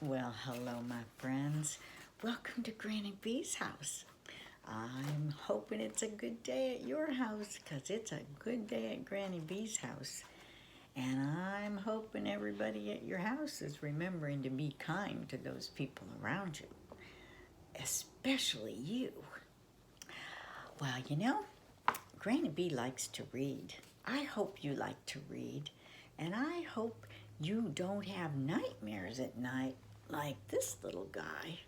Well, hello, my friends. Welcome to Granny B's house. I'm hoping it's a good day at your house because it's a good day at Granny B's house. And I'm hoping everybody at your house is remembering to be kind to those people around you, especially you. Well, Granny B likes to read. I hope you like to read, and I hope you don't have nightmares at night like this little guy.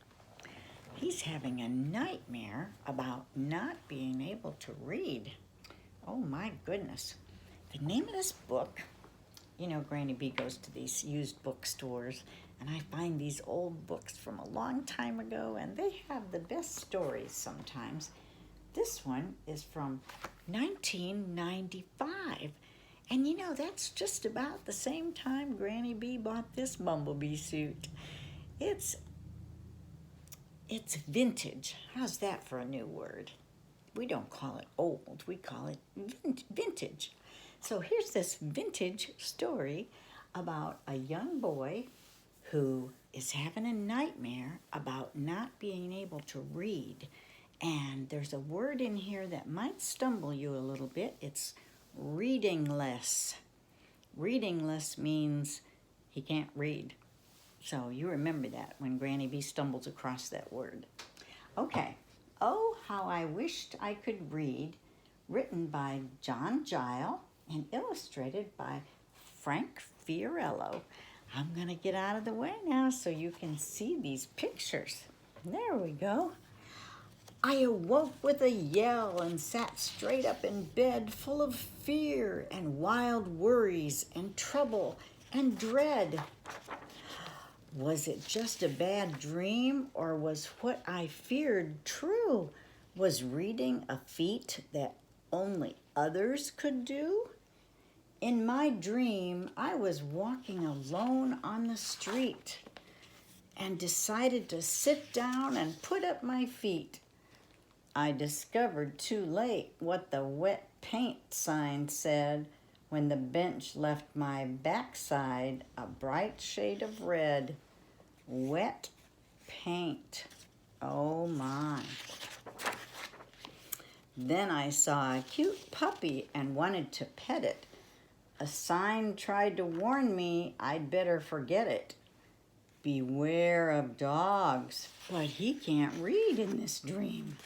He's having a nightmare about not being able to read. Oh my goodness. The name of this book, Granny B goes to these used bookstores and I find these old books from a long time ago and they have the best stories sometimes. This one is from 1995. And that's just about the same time Granny B bought this bumblebee suit. It's vintage. How's that for a new word? We don't call it old, we call it vintage. So here's this vintage story about a young boy who is having a nightmare about not being able to read. And there's a word in here that might stumble you a little bit. It's reading less. Reading less means he can't read. So you remember that when Granny B stumbles across that word. Okay. Oh, How I Wished I Could Read, written by John Giles and illustrated by Frank Fiorillo. I'm going to get out of the way now so you can see these pictures. There we go. I awoke with a yell and sat straight up in bed, full of fear and wild worries and trouble and dread. Was it just a bad dream, or was what I feared true? Was reading a feat that only others could do? In my dream, I was walking alone on the street and decided to sit down and put up my feet. I discovered too late what the wet paint sign said when the bench left my backside a bright shade of red. Wet paint. Oh my. Then I saw a cute puppy and wanted to pet it. A sign tried to warn me I'd better forget it. Beware of dogs, but he can't read in this dream.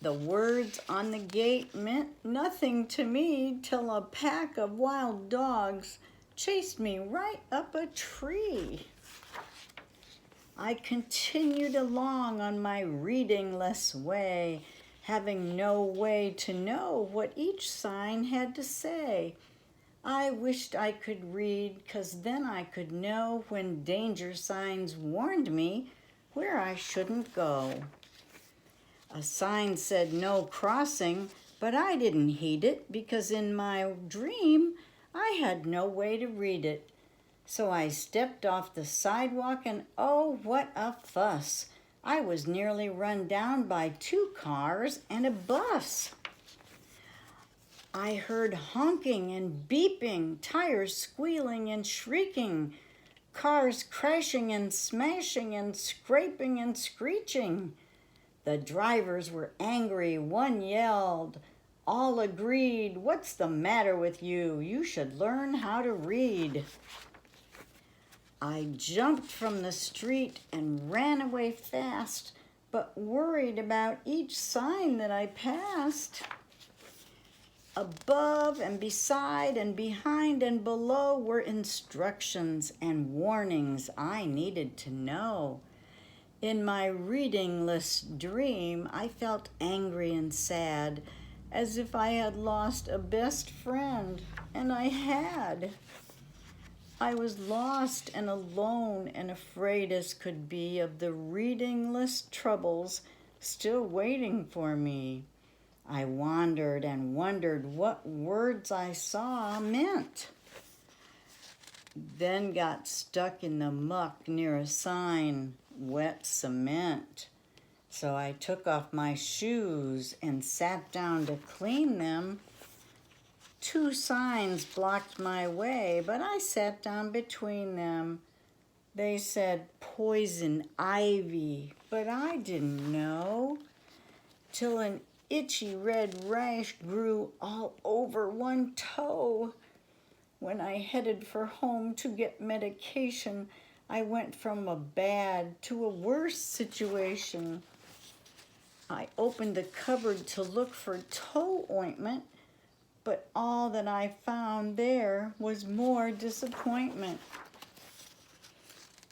The words on the gate meant nothing to me till a pack of wild dogs chased me right up a tree. I continued along on my readingless way, having no way to know what each sign had to say. I wished I could read, 'cause then I could know when danger signs warned me where I shouldn't go. A sign said no crossing, but I didn't heed it because in my dream I had no way to read it. So I stepped off the sidewalk and oh, what a fuss. I was nearly run down by 2 cars and a bus. I heard honking and beeping, tires squealing and shrieking, cars crashing and smashing and scraping and screeching. The drivers were angry. One yelled. All agreed, "What's the matter with you? You should learn how to read." I jumped from the street and ran away fast, but worried about each sign that I passed. Above and beside and behind and below were instructions and warnings I needed to know. In my readingless dream, I felt angry and sad, as if I had lost a best friend, and I had. I was lost and alone and afraid as could be of the readingless troubles still waiting for me. I wandered and wondered what words I saw meant. Then got stuck in the muck near a sign, wet cement. So I took off my shoes and sat down to clean them. 2 signs blocked my way, but I sat down between them. They said poison ivy, but I didn't know till an itchy red rash grew all over one toe. When I headed for home to get medication, I went from a bad to a worse situation. I opened the cupboard to look for toe ointment, but all that I found there was more disappointment.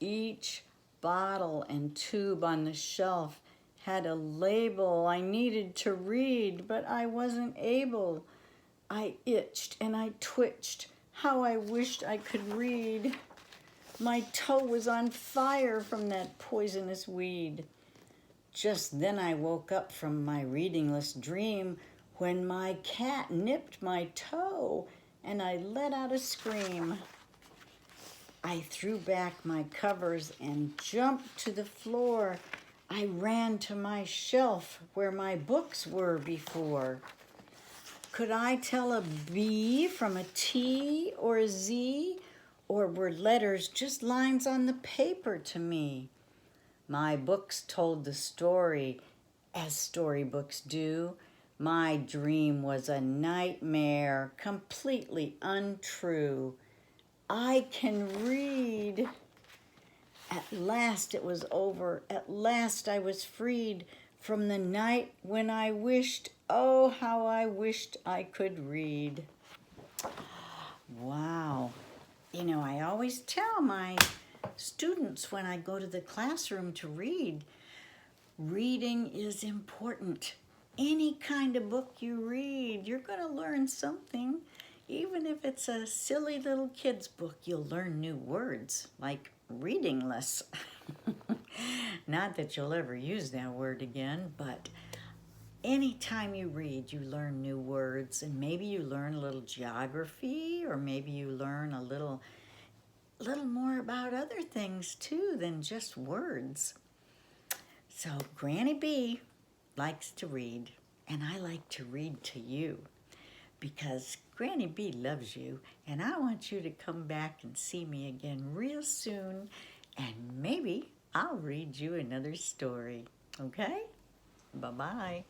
Each bottle and tube on the shelf had a label I needed to read, but I wasn't able. I itched and I twitched. How I wished I could read. My toe was on fire from that poisonous weed. Just then I woke up from my readingless dream when my cat nipped my toe and I let out a scream. I threw back my covers and jumped to the floor. I ran to my shelf where my books were before. Could I tell a B from a T or a Z, or were letters just lines on the paper to me? My books told the story, as storybooks do. My dream was a nightmare, completely untrue. I can read. At last it was over. At last I was freed from the night when I wished, oh, how I wished I could read. Wow. You know, I always tell my students when I go to the classroom to read, reading is important. Any kind of book you read, you're going to learn something. Even if it's a silly little kid's book, you'll learn new words, like readingless. Not that you'll ever use that word again, but anytime you read, you learn new words, and maybe you learn a little geography, or maybe you learn a little more about other things too than just words. So Granny B likes to read, and I like to read to you because Granny B loves you, and I want you to come back and see me again real soon, and maybe I'll read you another story. Okay? Bye-bye.